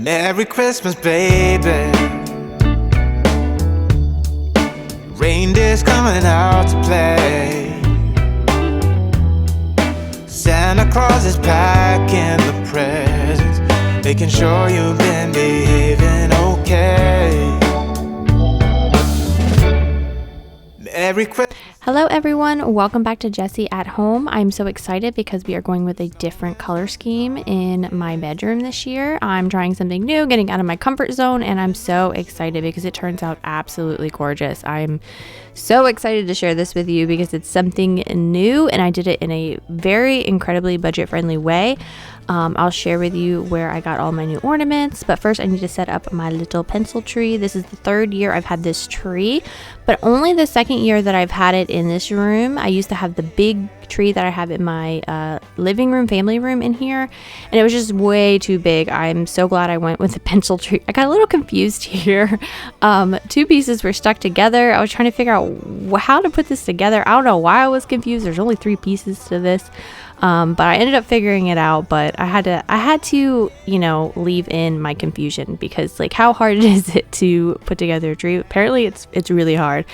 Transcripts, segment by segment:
Merry Christmas, baby. Reindeer's coming out to play. Santa Claus is packing the presents, making sure you've been behaving okay. Merry Christmas. Hello everyone, welcome back to Jessie at Home. I'm so excited because we are going with a different color scheme in my bedroom this year. I'm trying something new, getting out of my comfort zone, and I'm so excited because it turns out absolutely gorgeous. I'm so excited to share this with you because it's something new and I did it in a very incredibly budget-friendly way. I'll share with you where I got all my new ornaments, but first I need to set up my little pencil tree. This is the third year I've had this tree, but only the second year that I've had it in this room. I used to have the big tree that I have in my living room, family room in here, and it was just way too big. I'm so glad I went with the pencil tree. I got a little confused here. Two pieces were stuck together. I was trying to figure out how to put this together. I don't know why I was confused. There's only 3 pieces to this. But I ended up figuring it out, but I had to, leave in my confusion because like how hard is it to put together a tree? Apparently it's really hard.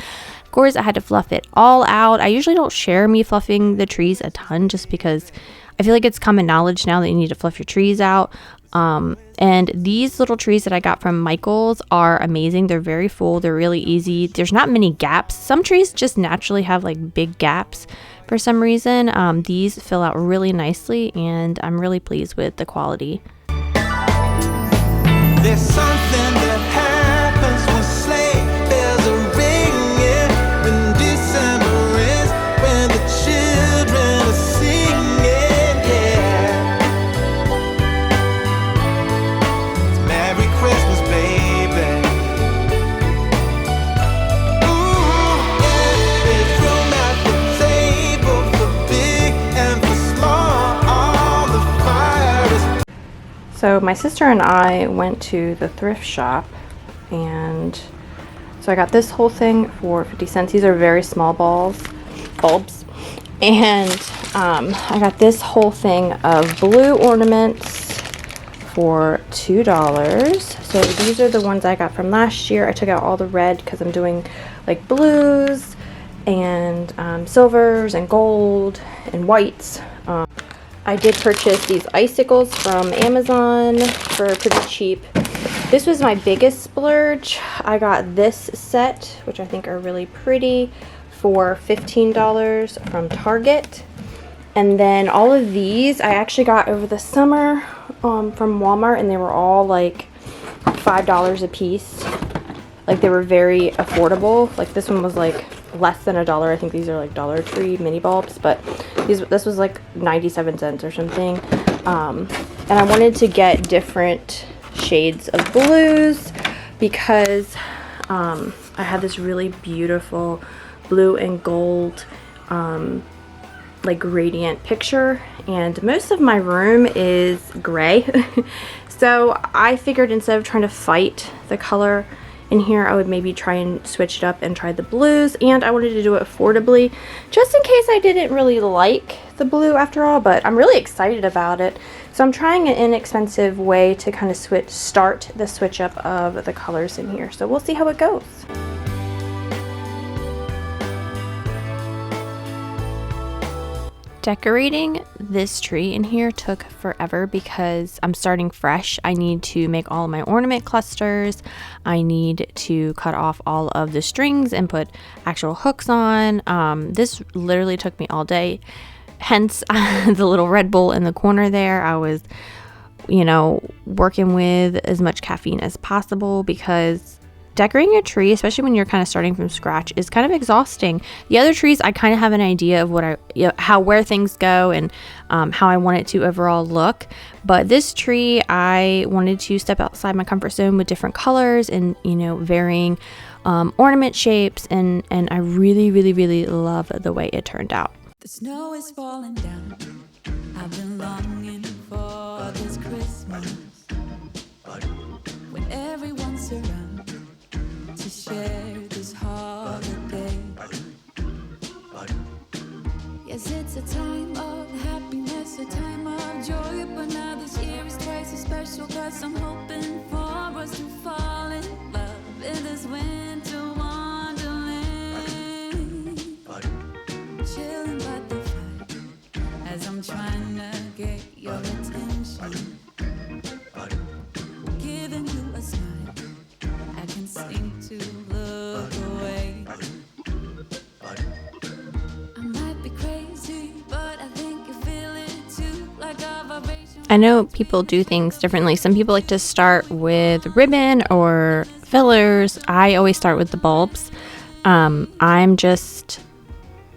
Of course, I had to fluff it all out. I usually don't share me fluffing the trees a ton just because I feel like it's common knowledge now that you need to fluff your trees out. And these little trees that I got from Michael's are amazing. They're very full. They're really easy. There's not many gaps. Some trees just naturally have like big gaps for some reason. These fill out really nicely and I'm really pleased with the quality. There's something that happens when sleigh bells are ringing, when December is, when the children are singing, yeah. It's Merry Christmas, baby. Ooh, yeah. There's room at the table for big and for small. The fire is. So my sister and I went to the thrift shop, and so I got this whole thing for 50 cents. These are very small bulbs, and I got this whole thing of blue ornaments for $2. So these are the ones I got from last year. I took out all the red because I'm doing like blues and silvers and gold and whites. I did purchase these icicles from Amazon for pretty cheap. This was my biggest splurge. I got this set, which I think are really pretty, for $15 from Target. And then all of these I actually got over the summer from Walmart, and they were all like $5 a piece. Like they were very affordable. Like this one was like less than $1. I think these are like Dollar Tree mini bulbs, but this was like 97 cents or something. And I wanted to get different shades of blues because I had this really beautiful blue and gold like gradient picture, and most of my room is gray. So I figured instead of trying to fight the color in here, I would maybe try and switch it up and try the blues, and I wanted to do it affordably just in case I didn't really like the blue after all, but I'm really excited about it. So I'm trying an inexpensive way to kind of start the switch up of the colors in here. So we'll see how it goes. Decorating this tree in here took forever because I'm starting fresh. I need to make all of my ornament clusters. I need to cut off all of the strings and put actual hooks on. This literally took me all day. Hence the little Red Bull in the corner there. I was, working with as much caffeine as possible because decorating a tree, especially when you're kind of starting from scratch, is kind of exhausting. The other trees, I kind of have an idea of where things go and how I want it to overall look. But this tree, I wanted to step outside my comfort zone with different colors and varying ornament shapes, and I really, really, really love the way it turned out. The snow is falling down. I've been longing for this Christmas when everyone's around to share this holiday. Yes, it's a time of happiness a time of joy, but now this year is twice as special, 'cause I'm hoping for us to fall in love in this winter wonderland. Chilling by the fire as I'm trying to get your attention. Giving you a smile, I can seem to look away. I might be crazy, but I think you feel it too, like a vibration. I know people do things differently. Some people like to start with ribbon or fillers. I always start with the bulbs. I'm just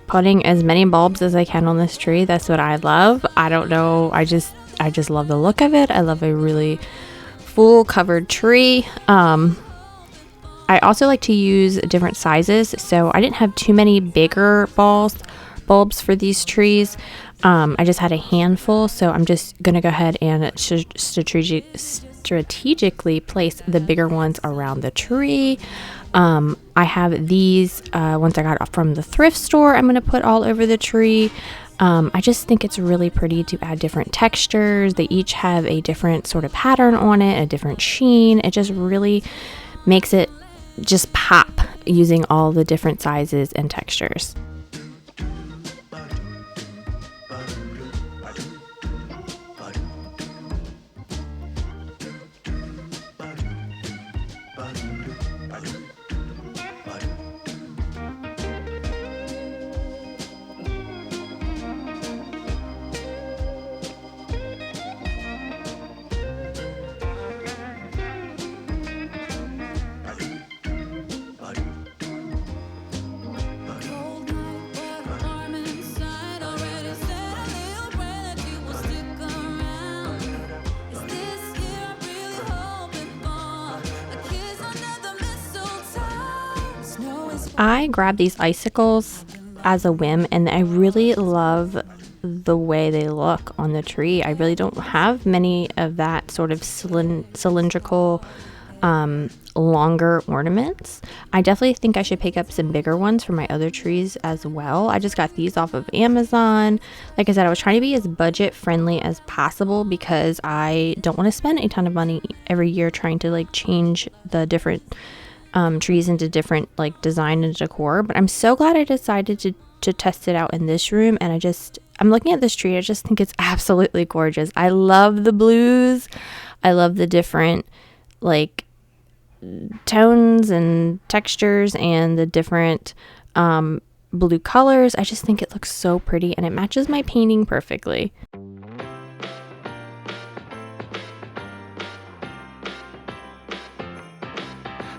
putting as many bulbs as I can on this tree. That's what I love. I don't know. I just love the look of it. I love a really full covered tree. I also like to use different sizes, so I didn't have too many bigger bulbs for these trees. I just had a handful, so I'm just gonna go ahead and strategically place the bigger ones around the tree. I have these ones I got from the thrift store. I'm gonna put all over the tree. I just think it's really pretty to add different textures. They each have a different sort of pattern on it, a different sheen. It just really makes it just pop using all the different sizes and textures. Cold night, but warm inside. Already said a little prayer that you will stick around. Is this year I'm really hoping for a kiss under the mistletoe? Snow is I grabbed these icicles as a whim, and I really love the way they look on the tree. I really don't have many of that sort of cylindrical longer ornaments. I definitely think I should pick up some bigger ones for my other trees as well. I just got these off of Amazon. Like I said, I was trying to be as budget friendly as possible because I don't want to spend a ton of money every year trying to like change the different trees into different like design and decor. But I'm so glad I decided to test it out in this room, and I'm looking at this tree. I just think it's absolutely gorgeous. I love the blues. I love the different like tones and textures and the different blue colors. I just think it looks so pretty, and it matches my painting perfectly.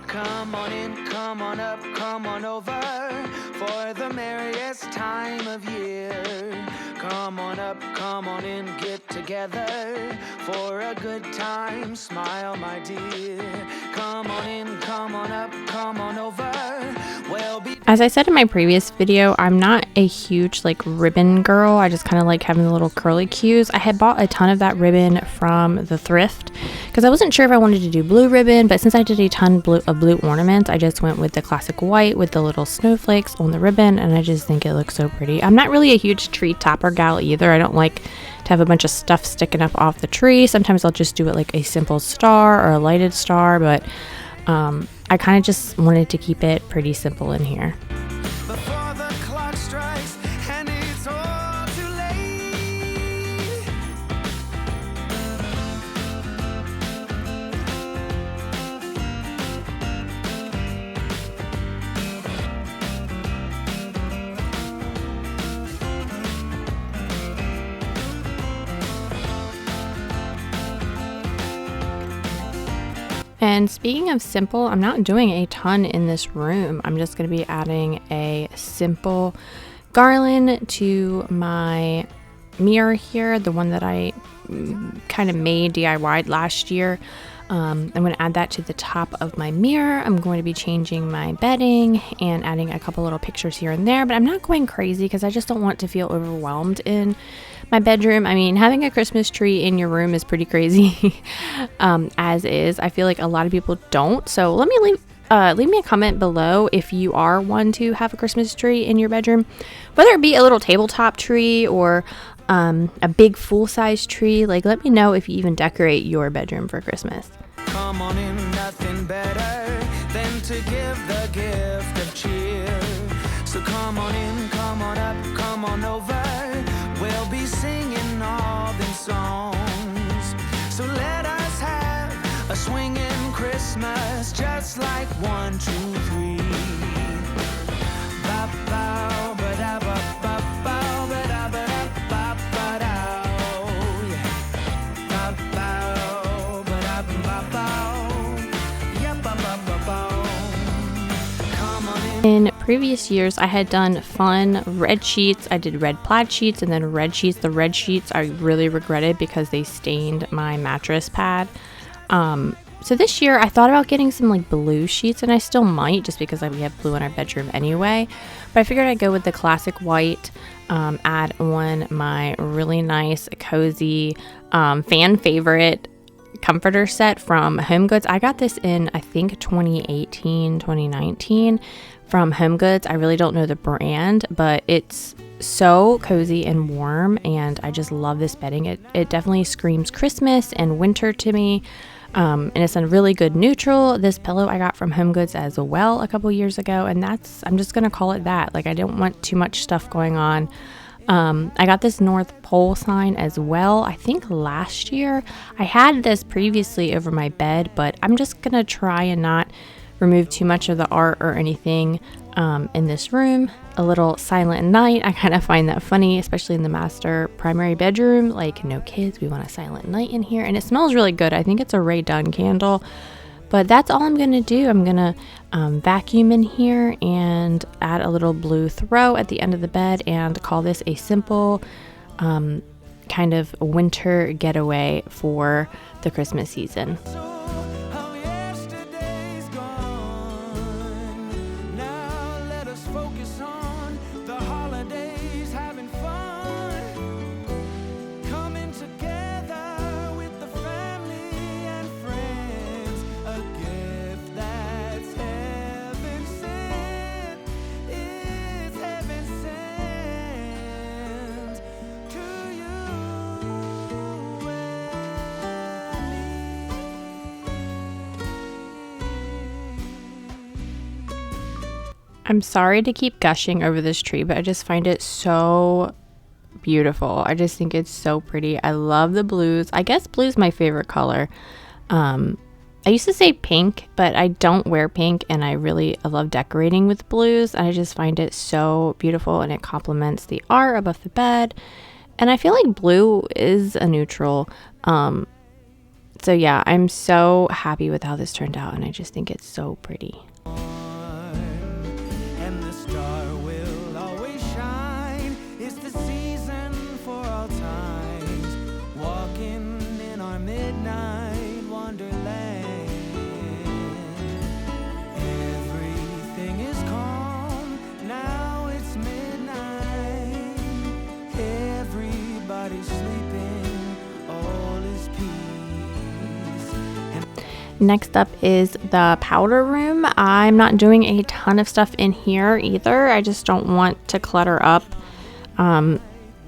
Come on in, come on up, come on over for the merriest time of year. Come on up, come on in, get together for a good time. Smile, my dear. Come on in, come on up, come on over. Well, As I said in my previous video, I'm not a huge like ribbon girl. I just kind of like having the little curly cues. I had bought a ton of that ribbon from the thrift because I wasn't sure if I wanted to do blue ribbon, but since I did a ton of blue ornaments, I just went with the classic white with the little snowflakes on the ribbon, and I just think it looks so pretty. I'm not really a huge tree topper gal either. I don't like to have a bunch of stuff sticking up off the tree. Sometimes I'll just do it like a simple star or a lighted star, but I kind of just wanted to keep it pretty simple in here. before the clock strikes and it's all too late. And speaking of simple, I'm not doing a ton in this room. I'm just going to be adding a simple garland to my mirror here, the one that I kind of made DIY'd last year. I'm going to add that to the top of my mirror. I'm going to be changing my bedding and adding a couple little pictures here and there, but I'm not going crazy because I just don't want to feel overwhelmed in my bedroom. I mean, having a Christmas tree in your room is pretty crazy as is. I feel like a lot of people don't. So let me leave me a comment below if you are one to have a Christmas tree in your bedroom, whether it be a little tabletop tree or a big full-size tree. Like, let me know if you even decorate your bedroom for Christmas. Come on in, nothing better than to give the gift of cheer. So come on in, come on up, come on over. We'll be singing all them songs. So let us have a swinging Christmas, just like 1, 2, 3. Ba-bow, ba-da-ba-ba-bow, ba-da-ba-da-ba-ba-dow. Yeah. Ba-bow, ba-da-ba-ba-bow. Yeah, ba-ba-ba-bow. Come on in. In previous years, I had done fun red sheets. I did red plaid sheets and then red sheets. The red sheets I really regretted because they stained my mattress pad. So this year I thought about getting some like blue sheets, and I still might, just because we have blue in our bedroom anyway. But I figured I'd go with the classic white, add on my really nice, cozy, fan favorite comforter set from Home Goods. I got this in, I think, 2018, 2019 from Home Goods. I really don't know the brand, but it's so cozy and warm, and I just love this bedding. It definitely screams Christmas and winter to me. And it's a really good neutral. This pillow I got from Home Goods as well a couple years ago, and I'm just gonna call it that. Like, I don't want too much stuff going on. I got this North Pole sign as well, I think last year. I had this previously over my bed, but I'm just gonna try and not remove too much of the art or anything in this room. A little silent night. I kind of find that funny, especially in the master primary bedroom. Like, no kids, we want a silent night in here, and it smells really good. I think it's a Ray Dunn candle. But that's all I'm gonna do. I'm gonna vacuum in here and add a little blue throw at the end of the bed and call this a simple kind of winter getaway for the Christmas season. How yesterday's gone. Now let us focus on the holidays, having fun. Coming together with the family and friends. A gift that's heaven sent. It's heaven sent to you and me. I'm sorry to keep gushing over this tree, but I just find it so beautiful. I just think it's so pretty. I love the blues. I guess blue is my favorite color. I used to say pink, but I don't wear pink, and I love decorating with blues. I just find it so beautiful, and it complements the art above the bed. And I feel like blue is a neutral. So yeah, I'm so happy with how this turned out, and I just think it's so pretty. And the star will always shine. It's the season for all times. Walking in our midnight wonderland. Everything is calm. Now it's midnight. Everybody's sleeping. All is peace. Next up is the powder room. I'm not doing a ton of stuff in here either. I just don't want to clutter up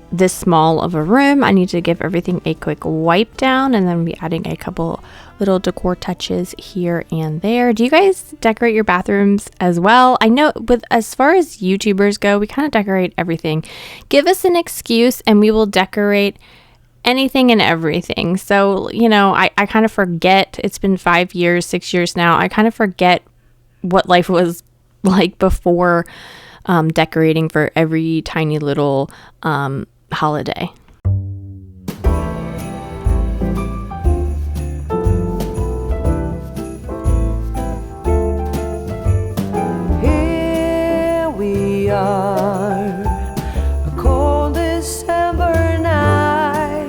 this small of a room. I need to give everything a quick wipe down, and then be adding a couple little decor touches here and there. Do you guys decorate your bathrooms as well? I know as far as YouTubers go, we kind of decorate everything. Give us an excuse and we will decorate anything and everything. So, I kind of forget. It's been 5 years, 6 years now. I kind of forget what life was like before decorating for every tiny little holiday. Here we are, a cold December night,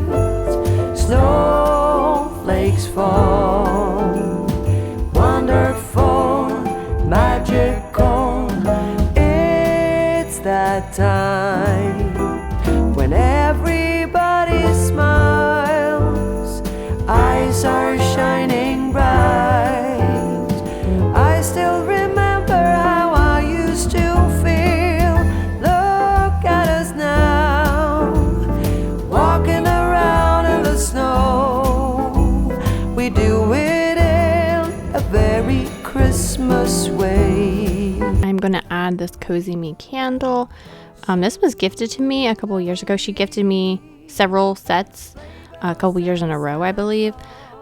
snowflakes fall, wonderful, magical. It's that time when every Christmas way. I'm gonna add this Cozy Me candle. This was gifted to me a couple years ago. She gifted me several sets a couple years in a row, I believe.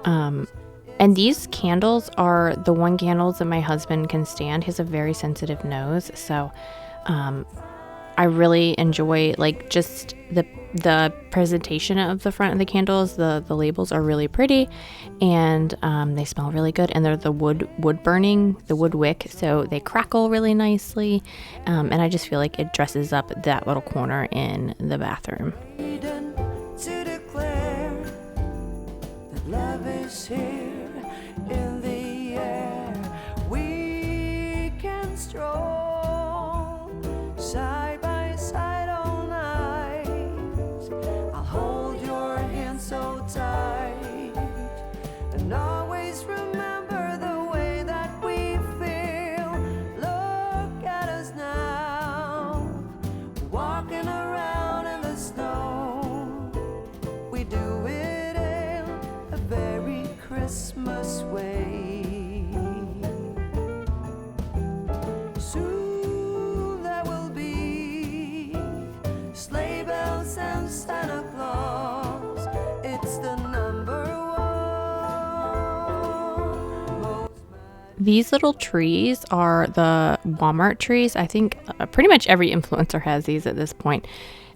And these candles are the one candles that my husband can stand. He has a very sensitive nose, so I really enjoy like just the presentation of the front of the candles. The labels are really pretty, and they smell really good, and they're the wood burning, the wood wick, so they crackle really nicely, and I just feel like it dresses up that little corner in the bathroom. To declare that love is here in the air, we can stroll side by side all night. I'll hold your hand so tight and always remember the way that we feel. Look at us now, walking around in the snow. We do it in a very Christmas way. Soon there will be sleigh bells and Santa Claus. It's the number one most These little trees are the Walmart trees. I think pretty much every influencer has these at this point.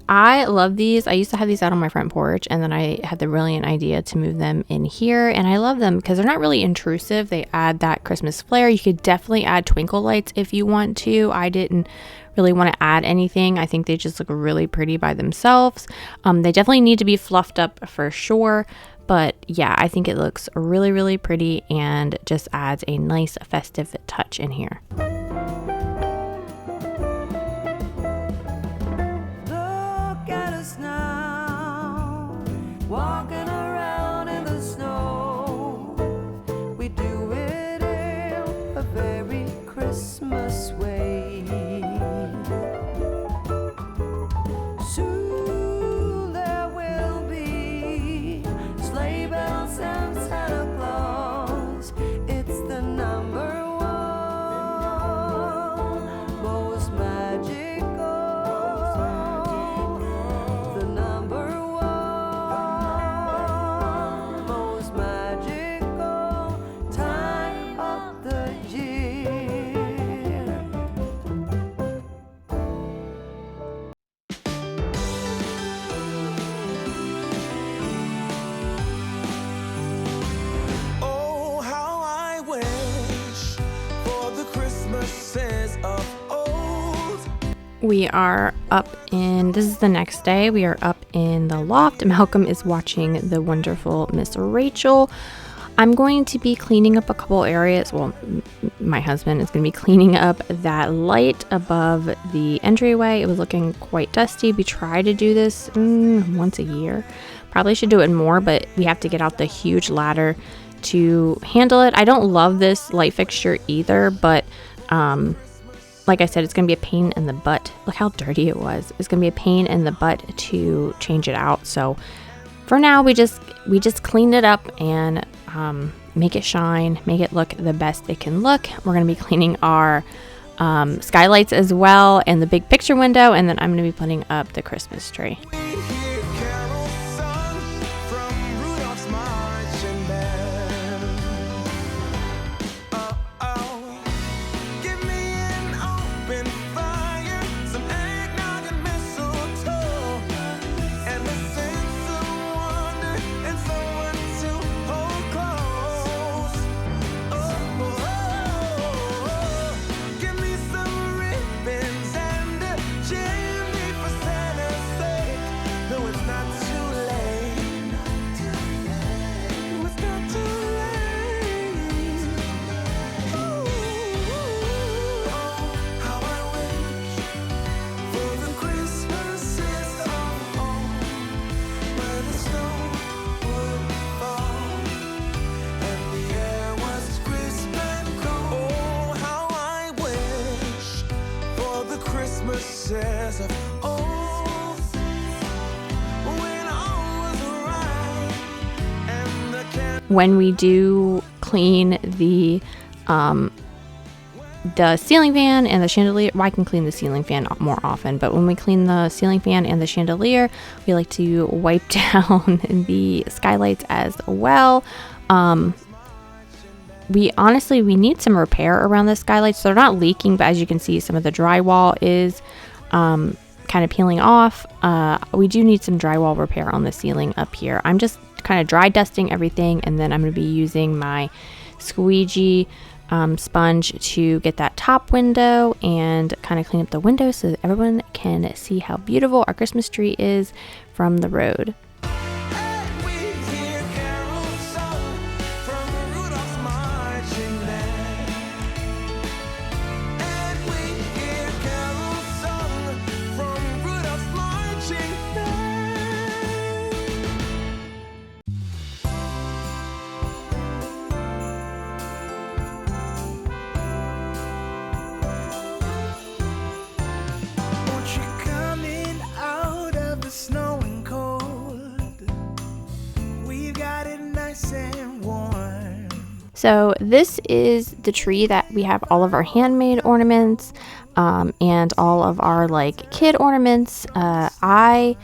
I love these. I used to have these out on my front porch, and then I had the brilliant idea to move them in here, and I love them because they're not really intrusive. They add that Christmas flair. You could definitely add twinkle lights if you want to. I didn't really want to add anything. I think they just look really pretty by themselves. They definitely need to be fluffed up for sure, but yeah, I think it looks really, really pretty and just adds a nice festive touch in here. Look at us now, walking around in the snow. We do it in a very Christmas way. Soon there will be sleigh bells and Santa Claus. It's the number one most magical. The number one most magical time of the year. Oh, how I wish for the Christmases of old. We are up in, this is the next day, we are up in the loft. Malcolm is watching the wonderful Miss Rachel. I'm going to be cleaning up a couple areas. Well, my husband is going to be cleaning up that light above the entryway. It was looking quite dusty. We try to do this once a year. Probably should do it more, but we have to get out the huge ladder to handle it. I don't love this light fixture either, but like I said, it's going to be a pain in the butt. Look how dirty it was. It's going to be a pain in the butt to change it out. So for now, we just clean it up and make it shine, make it look the best it can look. We're going to be cleaning our skylights as well and the big picture window, and then I'm going to be putting up the Christmas tree. We hear carols sung from Rudolph's marching band. Oh, oh, give me an open fire, some eggnog and mistletoe, and a sense of wonder and someone to hold close. Oh, oh, oh, give me some ribbons and a chimney for Santa's sake. No, it's not too late. No, it's not too late. Ooh, how I wish for the Christmases of old, where the snow would fall and the air was crisp and cold. Oh, how I wish for the Christmases of old, when all was right and the When we do clean the the ceiling fan and the chandelier, well, I can clean the ceiling fan more often, but when we clean the ceiling fan and the chandelier, we like to wipe down the skylights as well. We need some repair around the skylights. They're not leaking, but as you can see, some of the drywall is kind of peeling off. We do need some drywall repair on the ceiling up here. I'm just kind of dry dusting everything, and then I'm going to be using my squeegee sponge to get that top window and kind of clean up the window so that everyone can see how beautiful our Christmas tree is from the road. And we hear carols sung from Rudolph's marching band. And we hear carols sung from Rudolph's marching band. Won't you come in out of the snow and cold? We've got it nice and warm. So this is the tree that we have all of our handmade ornaments and all of our like kid ornaments. I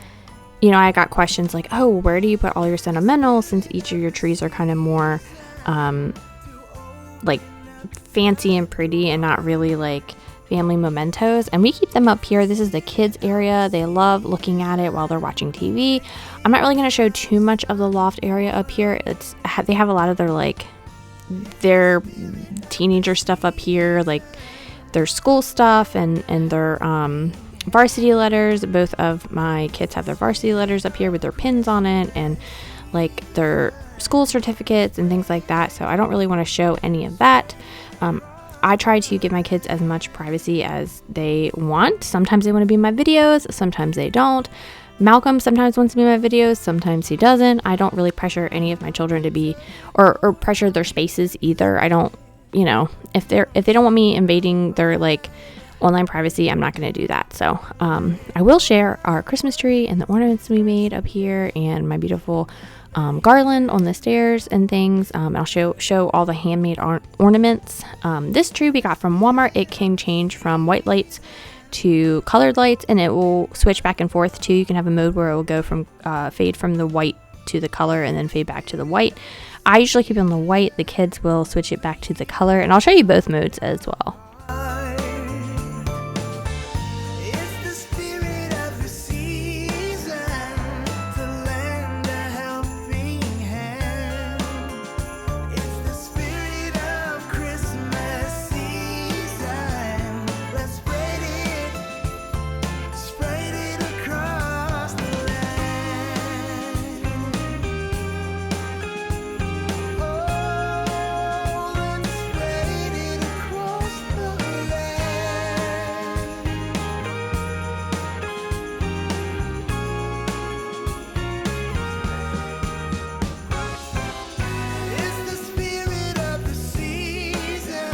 got questions like, oh, where do you put all your sentimentals, since each of your trees are kind of more like fancy and pretty and not really like family mementos, and we keep them up here. This is the kids area. They love looking at it while they're watching TV. I'm not really going to show too much of the loft area up here. They have a lot of their teenager stuff up here, like their school stuff and their varsity letters. Both of my kids have their varsity letters up here with their pins on it, and like their school certificates and things like that. So I don't really want to show any of that. I try to give my kids as much privacy as they want. Sometimes they want to be in my videos, sometimes they don't. Malcolm sometimes wants to be in my videos, sometimes he doesn't. I don't really pressure any of my children to be, or pressure their spaces either. I don't, if they don't want me invading their like online privacy, I'm not going to do that. So I will share our Christmas tree and the ornaments we made up here and my beautiful garland on the stairs and things. I'll show all the handmade ornaments. This tree we got from Walmart. It can change from white lights to colored lights, and it will switch back and forth too. You can have a mode where it will go from fade from the white to the color and then fade back to the white. I usually keep it on the white. The kids will switch it back to the color, and I'll show you both modes as well. It's the spirit of the season to lend a helping hand. It's the spirit of Christmas season. Let's spread it across the land. Oh, let's spread it across the land. It's the spirit of the season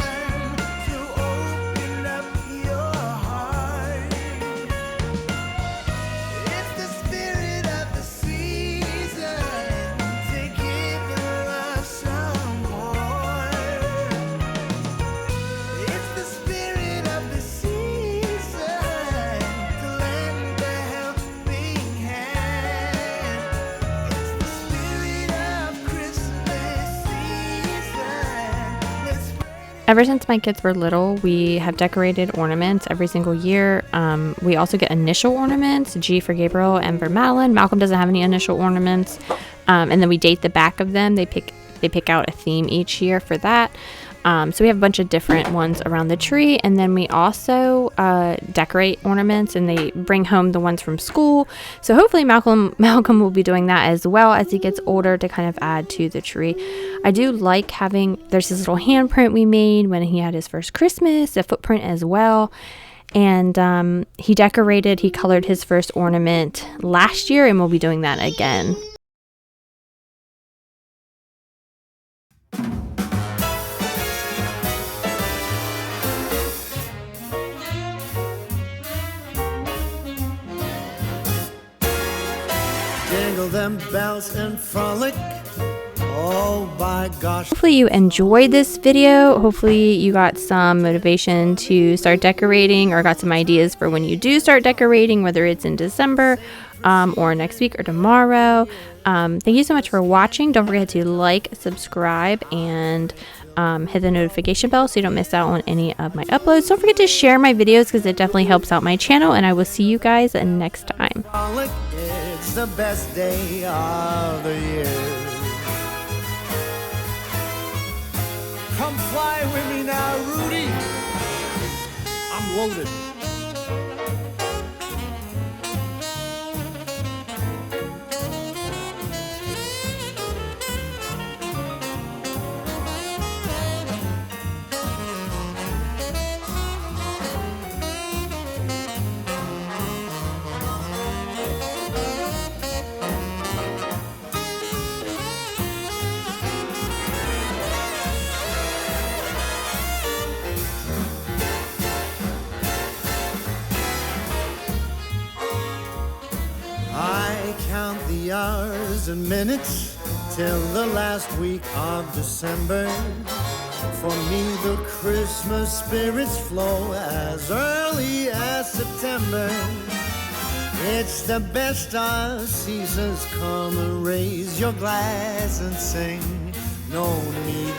to open up your heart. It's the spirit of the season to give your love some more. It's the spirit of the season to lend a helping hand. It's the spirit of Christmas season. Let's Ever since my kids were little, we have decorated ornaments every single year. We also get initial ornaments, G for Gabriel, M for Madeline. Malcolm doesn't have any initial ornaments. And then we date the back of them. They pick out a theme each year for that. So we have a bunch of different ones around the tree, and then we also decorate ornaments, and they bring home the ones from school. So hopefully Malcolm will be doing that as well as he gets older to kind of add to the tree. I do like there's this little handprint we made when he had his first Christmas, a footprint as well. And he colored his first ornament last year, and we'll be doing that again. Jingle them bells and frolic Oh, by gosh. Hopefully you enjoyed this video. Hopefully you got some motivation to start decorating, or got some ideas for when you do start decorating, whether it's in December or next week or tomorrow. Thank you so much for watching. Don't forget to like, subscribe, and hit the notification bell so you don't miss out on any of my uploads. Don't forget to share my videos because it definitely helps out my channel, and I will see you guys next time. It's the best day of the year. Come fly with me now, Rudy. I'm loaded. I count the hours and minutes till the last week of December. For me, the Christmas spirits flow as early as September. It's the best of seasons. Come and raise your glass and sing. No need